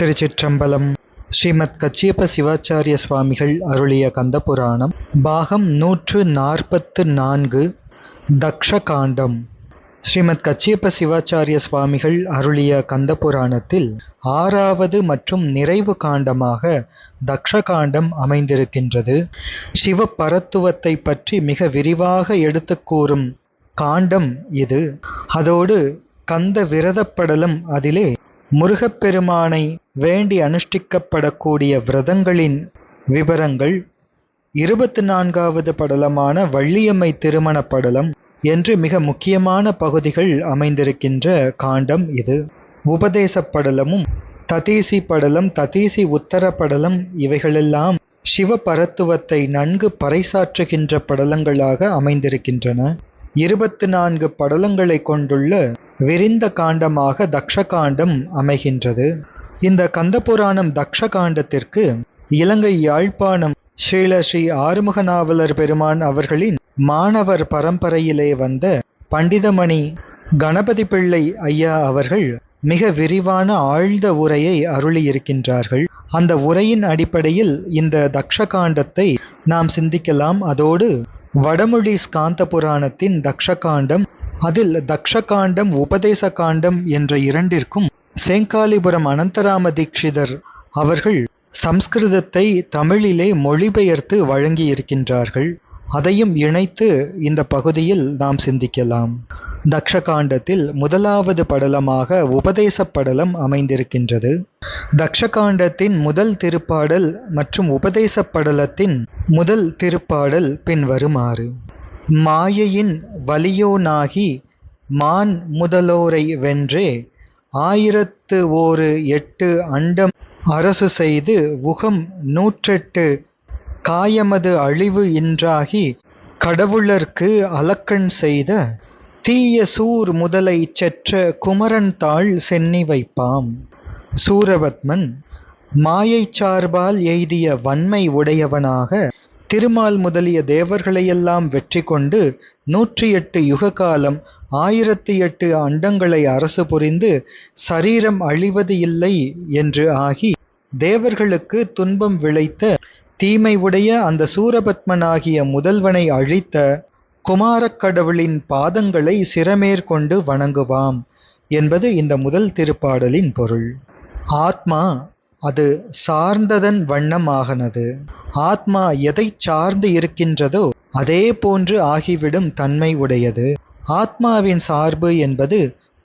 திருச்சிற்றம்பலம். ஸ்ரீமத் கச்சியப்ப சிவாச்சாரிய சுவாமிகள் அருளிய கந்தபுராணம் பாகம் 144 தக்ஷகாண்டம். ஸ்ரீமத் கச்சியப்ப சிவாச்சாரிய சுவாமிகள் அருளிய கந்தபுராணத்தில் 6வது மற்றும் நிறைவு காண்டமாக தக்ஷகாண்டம் அமைந்திருக்கின்றது. சிவ பரத்துவத்தை பற்றி மிக விரிவாக எடுத்து கூறும் காண்டம் இது. அதோடு கந்த விரதப்படலம், அதிலே முருகப்பெருமானை வேண்டி அனுஷ்டிக்கப்படக்கூடிய விரதங்களின் விவரங்கள், 24வது படலமான வள்ளியம்மை திருமண படலம் என்று மிக முக்கியமான பகுதிகள் அமைந்திருக்கின்ற காண்டம் இது. உபதேச படலமும் ததீசி படலம், ததீசி உத்தர படலம் இவைகளெல்லாம் சிவ பரத்துவத்தை நன்கு பறைசாற்றுகின்ற படலங்களாக அமைந்திருக்கின்றன. 24 படலங்களை கொண்டுள்ள விரிந்த காண்டமாக தக்ஷகாண்டம் அமைகின்றது. இந்த கந்தபுராணம் தக்ஷகாண்டத்திற்கு இலங்கை யாழ்ப்பாணம் ஸ்ரீ ஆறுமுக நாவலர் பெருமான் அவர்களின் மாணவர் பரம்பரையிலே வந்த பண்டிதமணி கணபதி பிள்ளை ஐயா அவர்கள் மிக விரிவான ஆழ்ந்த உரையை அருளியிருக்கின்றார்கள். அந்த உரையின் அடிப்படையில் இந்த தக்ஷகாண்டத்தை நாம் சிந்திக்கலாம். அதோடு வடமொழி ஸ்காந்த புராணத்தின் தக்ஷகாண்டம், அதில் தக்ஷகாண்டம் உபதேச காண்டம் என்ற இரண்டிற்கும் சேங்காலிபுரம் அனந்தராம தீட்சிதர் அவர்கள் சம்ஸ்கிருதத்தை தமிழிலே மொழிபெயர்த்து வழங்கியிருக்கின்றார்கள். அதையும் இணைத்து இந்த பகுதியில் நாம் சிந்திக்கலாம். தக்ஷகாண்டத்தில் 1வது படலமாக உபதேச படலம் அமைந்திருக்கின்றது. தக்ஷகாண்டத்தின் முதல் திருப்பாடல் மற்றும் உபதேச படலத்தின் முதல் திருப்பாடல் பின்வருமாறு: மாயையின் வலியோனாகி மான் முதலோரை வென்றே 1008 அண்டம் அரசு செய்து உகம் 108 காயமது அழிவு இன்றாகி கடவுளர்க்கு அலக்கண் செய்த தீய சூர் முதலை செற்ற குமரன் தாள் சென்னி வைப்பாம். சூரபத்மன் மாயை சார்பால் எய்திய வன்மை உடையவனாக திருமால் முதலிய தேவர்களையெல்லாம் வெற்றி கொண்டு 108 யுக காலம் 1008 அண்டங்களை அரசு புரிந்து சரீரம் அழிவது இல்லை என்று ஆகி தேவர்களுக்கு துன்பம் விளைத்த தீமை உடைய அந்த சூரபத்மனாகிய முதல்வனை அழித்த குமாரக் கடவுளின் பாதங்களை சிரமேற்கொண்டு வணங்குவாம் என்பது இந்த முதல் திருப்பாடலின் பொருள். ஆத்மா அது சார்ந்ததன் வண்ணமாகனது. ஆத்மா எதை சார்ந்து இருக்கின்றதோ அதே போன்று ஆகிவிடும் தன்மை உடையது. ஆத்மாவின் சார்பு என்பது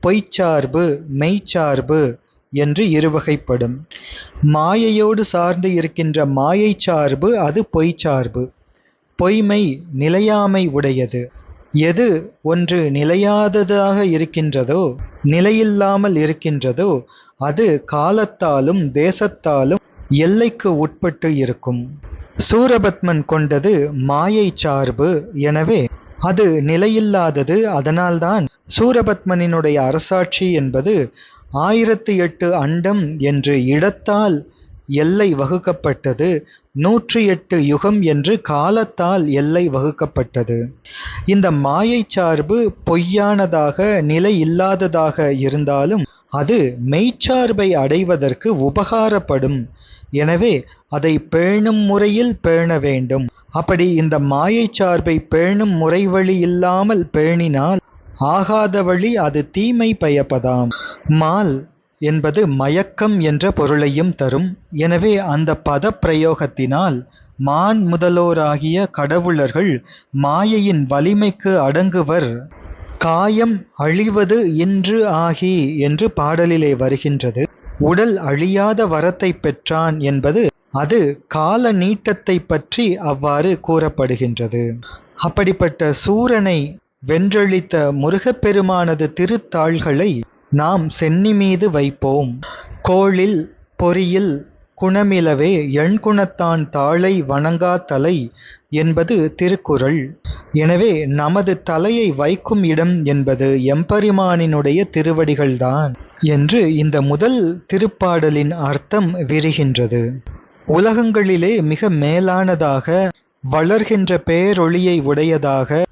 பொய்ச்சார்பு, மெய்ச்சார்பு என்று இருவகைப்படும். மாயையோடு சார்ந்து இருக்கின்ற மாயை சார்பு அது பொய்ச்சார்பு. பொய்மை நிலையாமை உடையது. எது ஒன்று நிலையாததாக இருக்கின்றதோ, நிலையில்லாமல் இருக்கின்றதோ, அது காலத்தாலும் தேசத்தாலும் எல்லைக்கு உட்பட்டு இருக்கும். சூரபத்மன் கொண்டது மாயை சார்பு, எனவே அது நிலையில்லாதது. அதனால்தான் சூரபத்மனினுடைய அரசாட்சி என்பது 1008 அண்டம் என்று இடத்தால் எல்லை வகுக்கப்பட்டது, 108 யுகம் என்று காலத்தால் எல்லை வகுக்கப்பட்டது. இந்த மாயை சார்பு பொய்யானதாக நிலை இல்லாததாக இருந்தாலும் அது மெய்ச்சார்பை அடைவதற்கு உபகாரப்படும். எனவே அதை பேணும் முறையில் பேண வேண்டும். அப்படி இந்த மாயை சார்பை பேணும் முறை வழி இல்லாமல் பேணினால் ஆகாத வழி அது தீமை பயப்பதாம். மால் என்பது மயக்கம் என்ற பொருளையும் தரும். எனவே அந்த பத பிரயோகத்தினால் மான் முதலோராகிய கடவுளர்கள் மாயையின் வலிமைக்கு அடங்குவர். காயம் அழிவது இன்று ஆகி என்று பாடலிலே வருகின்றது. உடல் அழியாத வரத்தை பெற்றான் என்பது அது கால நீட்டத்தை பற்றி அவ்வாறு கூறப்படுகின்றது. அப்படிப்பட்ட சூரனை வென்றளித்த முருகப்பெருமானது திருத்தாள்களை நாம் சென்னி மீது வைப்போம். கோளில் பொறியில் குணமிலவே எண்குணத்தான் தாளை வணங்கா தலை என்பது திருக்குறள். எனவே நமது தலையை வைக்கும் இடம் என்பது எம்பெருமானினுடைய திருவடிகள்தான் என்று இந்த முதல் திருப்பாடலின் அர்த்தம் விரிகின்றது. உலகங்களிலே மிக மேலானதாக வளர்கின்ற பேரொளியை உடையதாக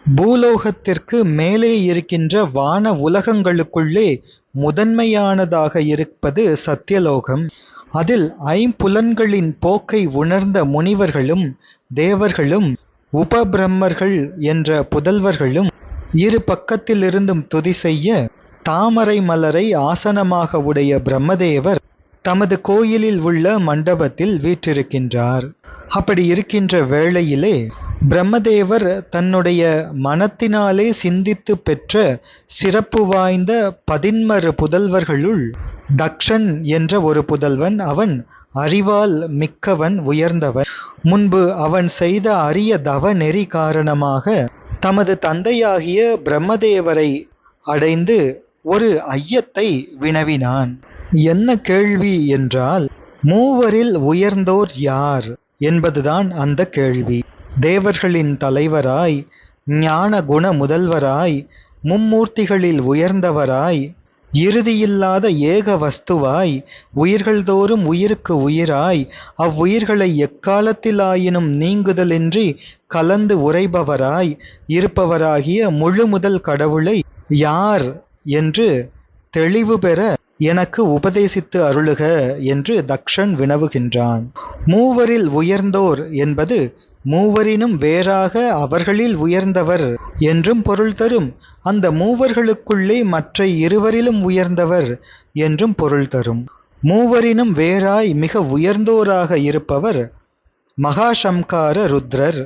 பூலோகத்திற்கு மேலே இருக்கின்ற வான உலகங்களுக்குள்ளே முதன்மையானதாக இருப்பது சத்தியலோகம். அதில் ஐம்புலன்களின் போக்கை உணர்ந்த முனிவர்களும் தேவர்களும் உபபிரம்மர்கள் என்ற புதல்வர்களும் இரு பக்கத்திலிருந்தும் துதி செய்ய தாமரை மலரை ஆசனமாக உடைய பிரம்மதேவர் தமது கோயிலில் உள்ள மண்டபத்தில் வீற்றிருக்கின்றார். அப்படி இருக்கின்ற வேளையிலே பிரம்மதேவர் தன்னுடைய மனத்தினாலே சிந்தித்து பெற்ற சிறப்பு வாய்ந்த 11 புதல்வர்களுள் தக்ஷன் என்ற ஒரு புதல்வன். அவன் அறிவால் மிக்கவன், உயர்ந்தவன். முன்பு அவன் செய்த அரிய தவ நெறி காரணமாக தமது தந்தையாகிய பிரம்மதேவரை அடைந்து ஒரு ஐயத்தை வினவினான். என்ன கேள்வி என்றால், மூவரில் உயர்ந்தோர் யார் என்பதுதான் அந்த கேள்வி. தேவர்களின் தலைவராய், ஞான குண முதல்வராய், மும்மூர்த்திகளில் உயர்ந்தவராய், இறுதியில்லாத ஏக வஸ்துவாய், உயிர்கள் தோறும் உயிருக்கு உயிராய், அவ்வுயிர்களை எக்காலத்திலாயினும் நீங்குதலின்றி கலந்து உரைபவராய் இருப்பவராகிய முழு முதல் கடவுளை யார் என்று தெளிவு பெற எனக்கு உபதேசித்து அருளுக என்று தக்ஷன் வினவுகின்றான். மூவரில் உயர்ந்தோர் என்பது மூவரினும் வேறாக அவர்களில் உயர்ந்தவர் என்றும் பொருள் தரும். அந்த மூவர்களுக்குள்ளே மற்ற இருவரிலும் உயர்ந்தவர் என்றும் பொருள் தரும். மூவரினும் வேறாய் மிக உயர்ந்தோராக இருப்பவர் மகாசம்கார ருத்ரர்.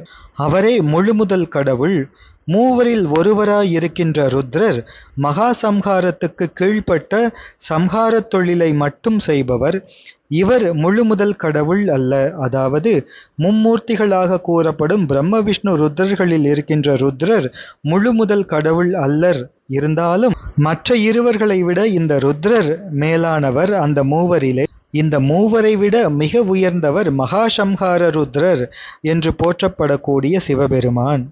அவரே முழுமுதல் கடவுள். மூவரில் ஒருவராய் இருக்கின்ற ருத்ரர் மகா சம்ஹாரத்துக்கு கீழ்ப்பட்ட சம்ஹாரத் தொழிலை மட்டும் செய்பவர். இவர் முழுமுதல் கடவுள் அல்ல. அதாவது மும்மூர்த்திகளாக கூறப்படும் பிரம்ம விஷ்ணு ருத்ரர்களில் இருக்கின்ற ருத்ரர் முழுமுதல் கடவுள் அல்லர். இருந்தாலும் மற்ற இருவர்களை விட இந்த ருத்ரர் மேலானவர். அந்த மூவரிலே இந்த மூவரை விட மிக உயர்ந்தவர் மகாசம்ஹார ருத்ரர் என்று போற்றப்படக்கூடிய சிவபெருமான்.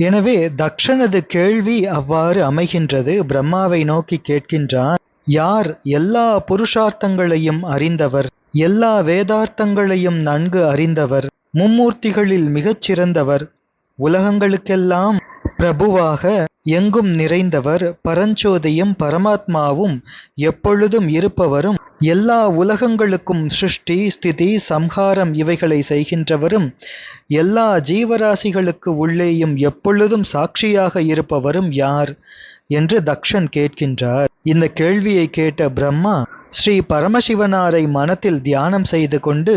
எனவே தக்ஷனது கேள்வி அவ்வாறு அமைகின்றது. பிரம்மாவை நோக்கி கேட்கின்றான், யார் எல்லா புருஷார்த்தங்களையும் அறிந்தவர், எல்லா வேதார்த்தங்களையும் நன்கு அறிந்தவர், மும்மூர்த்திகளில் மிகச் சிறந்தவர், உலகங்களுக்கெல்லாம் பிரபுவாக எங்கும் நிறைந்தவர், பரஞ்சோதியும் பரமாத்மாவும் எப்பொழுதும் இருப்பவரும், எல்லா உலகங்களுக்கும் சிருஷ்டி ஸ்திதி சம்ஹாரம் இவைகளை செய்கின்றவரும், எல்லா ஜீவராசிகளுக்கு உள்ளேயும் எப்பொழுதும் சாட்சியாக இருப்பவரும் யார் என்று தக்ஷன் கேட்கின்றார். இந்த கேள்வியை கேட்ட பிரம்மா ஸ்ரீ பரமசிவனாரை மனத்தில் தியானம் செய்து கொண்டு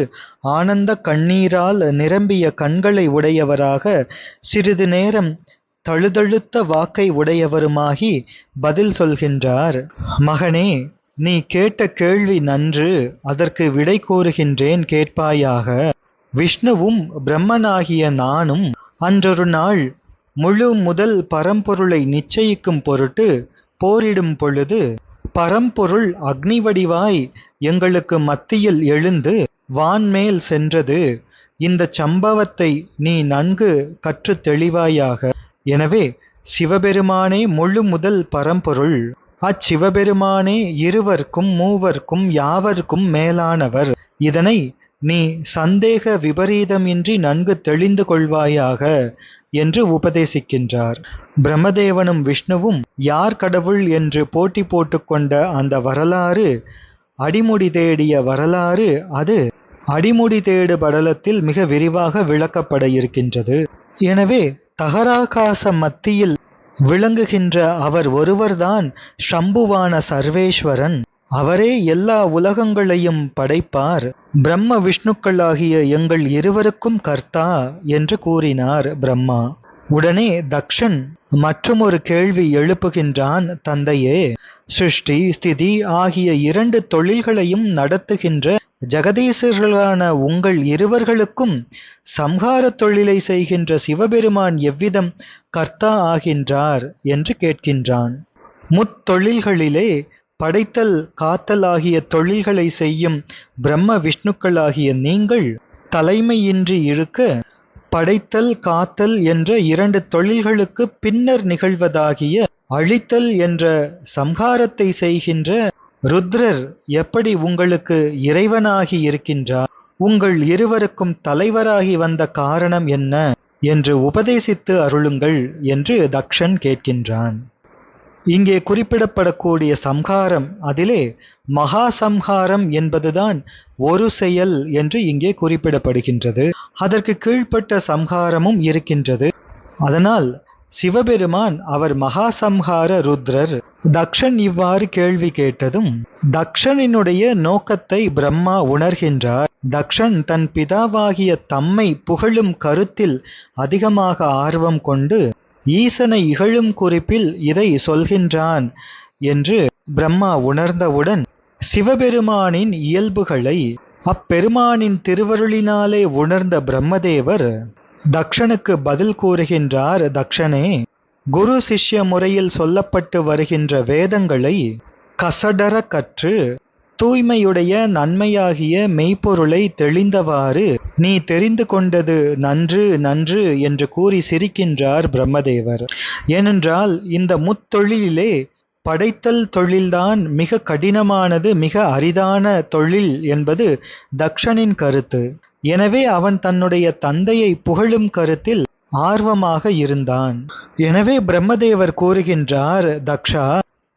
ஆனந்த கண்ணீரால் நிரம்பிய கண்களை உடையவராக சிறிது நேரம் தழுதழுத்த வாக்கை உடையவருமாகி பதில் சொல்கின்றார். மகனே, நீ கேட்ட கேள்வி நன்று. அதற்கு விடை கூறுகின்றேன், கேட்பாயாக. விஷ்ணுவும் பிரம்மனாகிய நானும் அன்றொரு நாள் முழு முதல் பரம்பொருளை நிச்சயிக்கும் பொருட்டு போரிடும் பொழுது பரம்பொருள் அக்னி வடிவாய் எங்களுக்கு மத்தியில் எழுந்து வான்மேல் சென்றது. இந்த சம்பவத்தை நீ நன்கு கற்று தெளிவாயாக. எனவே சிவபெருமானே முழு முதல் பரம்பொருள். அச்சிவபெருமானே இருவர்க்கும் மூவர்க்கும் யாவர்க்கும் மேலானவர். இதனை நீ சந்தேக விபரீதமின்றி நன்கு தெளிந்து கொள்வாயாக என்று உபதேசிக்கின்றார். பிரம்மதேவனும் விஷ்ணுவும் யார் கடவுள் என்று போட்டி போட்டுக்கொண்ட அந்த வரலாறு அடிமுடி தேடிய வரலாறு. அது அடிமுடி தேடு படலத்தில் மிக விரிவாக விளக்கப்பட இருக்கின்றது. எனவே தகராகாச மத்தியில் விளங்குகின்ற அவர் ஒருவர்தான் சம்புவான சர்வேஸ்வரன். அவரே எல்லா உலகங்களையும் படைப்பார். பிரம்ம விஷ்ணுக்களாகிய எங்கள் இருவருக்கும் கர்த்தா என்று கூறினார் பிரம்மா. உடனே தக்ஷன் மற்றுமொரு கேள்வி எழுப்புகின்றான். தந்தையே, சிருஷ்டி ஸ்திதி ஆகிய 2 தொழில்களையும் நடத்துகின்ற ஜெகதீசர்களான உங்கள் இருவர்களுக்கும் சம்ஹார தொழிலை செய்கின்ற சிவபெருமான் எவ்விதம் கர்த்தா ஆகின்றார் என்று கேட்கின்றான். முத்தொழில்களிலே படைத்தல் காத்தல் ஆகிய தொழில்களை செய்யும் பிரம்ம விஷ்ணுக்களாகிய நீங்கள் தலைமையின்றி இருக்க, படைத்தல் காத்தல் என்ற 2 தொழில்களுக்கு பின்னர் நிகழ்வதாகிய அழித்தல் என்ற சம்ஹாரத்தை செய்கின்ற ருத்ரர் எப்படி உங்களுக்கு இறைவனாகி இருக்கின்றார்? உங்கள் இருவருக்கும் தலைவராகி வந்த காரணம் என்ன என்று உபதேசித்து அருளுங்கள் என்று தக்ஷன் கேட்கின்றான். இங்கே குறிப்பிடப்படக்கூடிய சம்ஹாரம், அதிலே மகா சம்ஹாரம் என்பதுதான் ஒரு செயல் என்று இங்கே குறிப்பிடப்படுகின்றது. அதற்கு கீழ்ப்பட்ட சம்ஹாரமும் இருக்கின்றது. அதனால் சிவபெருமான் அவர் மகாசம்ஹார ருத்ரர். தக்ஷன் இவ்வாறு கேள்வி கேட்டதும் தக்ஷனினுடைய நோக்கத்தை பிரம்மா உணர்கின்றார். தக்ஷன் தன் பிதாவாகிய தம்மை புகழும் கருத்தில் அதிகமாக ஆர்வம் கொண்டு ஈசனை இகழும் குறிப்பில் இதை சொல்கின்றான் என்று பிரம்மா உணர்ந்தவுடன் சிவபெருமானின் இயல்புகளை அப்பெருமானின் திருவருளினாலே உணர்ந்த பிரம்மதேவர் தக்ஷனுக்கு பதில் கூறுகின்றார். தக்ஷனே, குரு சிஷ்ய முறையில் சொல்லப்பட்டு வருகின்ற வேதங்களை கசடர கற்று தூய்மையுடைய நன்மையாகிய மெய்ப்பொருளை தெளிந்தவாறு நீ தெரிந்து கொண்டது நன்று நன்று என்று கூறி சிரிக்கின்றார் பிரம்மதேவர். ஏனென்றால் இந்த முத்தொழிலிலே படைத்தல் தொழில்தான் மிக கடினமானது, மிக அரிதான தொழில் என்பது தக்ஷனின் கருத்து. எனவே அவன் தன்னுடைய தந்தையை புகழும் கருத்தில் ஆர்வமாக இருந்தான். எனவே பிரம்மதேவர் கூறுகின்றார், தக்ஷா,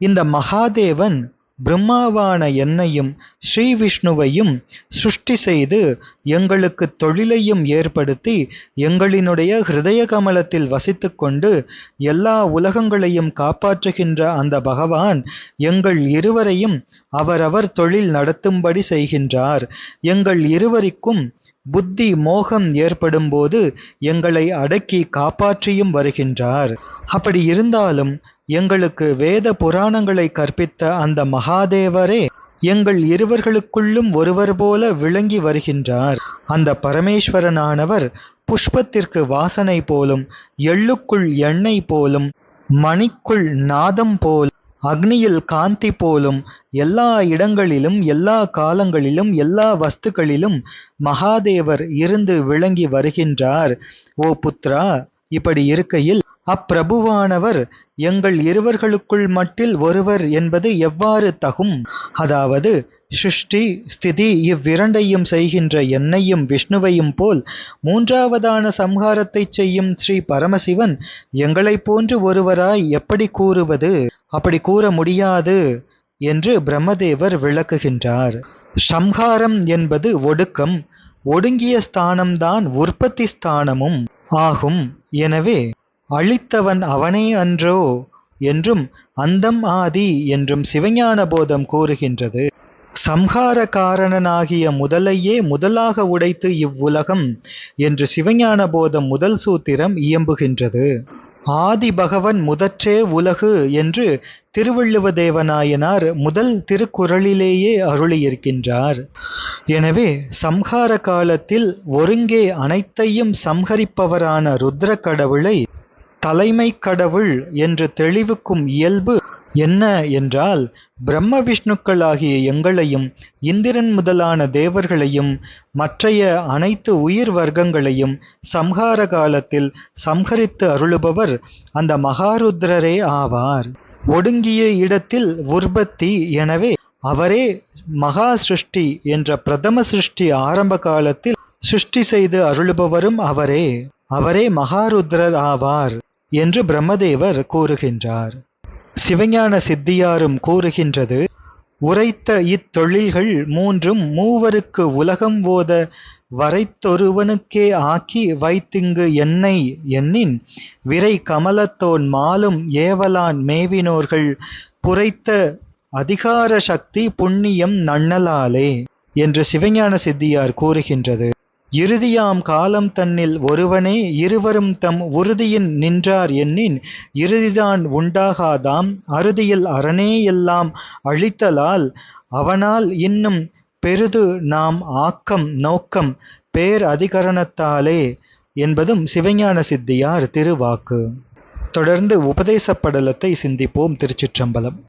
இந்த மகாதேவன் பிரம்மாவான என்னையும் ஸ்ரீ விஷ்ணுவையும் சிருஷ்டி செய்து எங்களுக்கு தொழிலையும் ஏற்படுத்தி எங்களினுடைய ஹிருதய கமலத்தில் வசித்து கொண்டு எல்லா உலகங்களையும் காப்பாற்றுகின்ற அந்த பகவான் எங்கள் இருவரையும் அவரவர் தொழில் நடத்தும்படி செய்கின்றார். எங்கள் இருவருக்கும் புத்தி மோகம் ஏற்படும் போது எங்களை அடக்கி காப்பாற்றியும் வருகின்றார். அப்படி இருந்தாலும் எங்களுக்கு வேத புராணங்களை கற்பித்த அந்த மகாதேவரே எங்கள் இருவர்களுக்குள்ளும் ஒருவர் போல விளங்கி வருகின்றார். அந்த பரமேஸ்வரனானவர் புஷ்பத்திற்கு வாசனை போலும், எள்ளுக்குள் எண்ணெய் போலும், மணிக்குள் நாதம் போல், அக்னியில் காந்தி போலும், எல்லா இடங்களிலும் எல்லா காலங்களிலும் எல்லா வஸ்துக்களிலும் மகாதேவர் இருந்து விளங்கி வருகின்றார். ஓ புத்ரா, இப்படி இருக்கையில் அப்பிரபுவானவர் எங்கள் இருவர்களுக்குள் மட்டில் ஒருவர் என்பது எவ்வாறு தகும்? அதாவது சிருஷ்டி ஸ்திதி இவ்விரண்டையும் செய்கின்ற என்னையும் விஷ்ணுவையும் போல் மூன்றாவதான சம்ஹாரத்தை செய்யும் ஸ்ரீ பரமசிவன் எங்களைப் போன்று ஒருவராய் எப்படி கூறுவது? அப்படி கூற முடியாது என்று பிரம்மதேவர் விளக்குகின்றார். சம்ஹாரம் என்பது ஒடுக்கம். ஒடுங்கிய ஸ்தானம்தான் உற்பத்தி ஸ்தானமும் ஆகும். எனவே அழித்தவன் அவனே அன்றோ என்றும் அந்தம் ஆதி என்றும் சிவஞான போதம் கூறுகின்றது. சம்ஹார காரணனாகிய முதலையே முதலாக உடைத்து இவ்வுலகம் என்று சிவஞான போதம் முதல் சூத்திரம் இயம்புகின்றது. ஆதி பகவன் முதற்றே உலகு என்று திருவள்ளுவ தேவநாயனார் முதல் திருக்குறளிலேயே அருளியிருக்கின்றார். எனவே சம்ஹார காலத்தில் ஒருங்கே அனைத்தையும் சம்ஹரிப்பவரான ருத்ர கடவுளை தலைமை கடவுள் என்று தெளிவுக்கும் இயல்பு என்ன என்றால், பிரம்ம விஷ்ணுக்களாகிய எங்களையும் இந்திரன் முதலான தேவர்களையும் மற்றைய அனைத்து உயிர் வர்க்கங்களையும் சம்ஹார காலத்தில் சம்ஹரித்து அருளுபவர் அந்த மகாருத்ரரே ஆவார். ஒடுங்கிய இடத்தில் உற்பத்தி. எனவே அவரே மகா சிருஷ்டி என்ற பிரதம சிருஷ்டி ஆரம்ப காலத்தில் சிருஷ்டி செய்து அருளுபவரும் அவரே. அவரே மகாருத்ரர் ஆவார் என்று பிரம்மதேவர் கூறுகின்றார். சிவஞான சித்தியாரும் கூறுகின்றது, உரைத்த இத்தொழில்கள் மூன்றும் மூவருக்கு உலகம் ஓத வரைத்தொருவனுக்கே ஆக்கி வைத்திங்கு என்னை எண்ணின் விரை கமலத்தோன் மாலும் ஏவலான் மேவினோர்கள் புரைத்த அதிகார சக்தி புண்ணியம் நன்னலாலே என்று சிவஞான சித்தியார் கூறுகின்றது. இறுதியாம் காலம் தன்னில் ஒருவனே இருவரும் தம் உறுதியின் நின்றார் எண்ணின் இறுதிதான் உண்டாகாதாம் அறுதியில் அரணே எல்லாம் அழித்தலால் அவனால் இன்னும் பெரிது நாம் ஆக்கம் நோக்கம் பேர் அதிகரணத்தாலே என்பதும் சிவஞான சித்தியார் திருவாக்கு. தொடர்ந்து உபதேச படலத்தை சிந்திப்போம். திருச்சிற்றம்பலம்.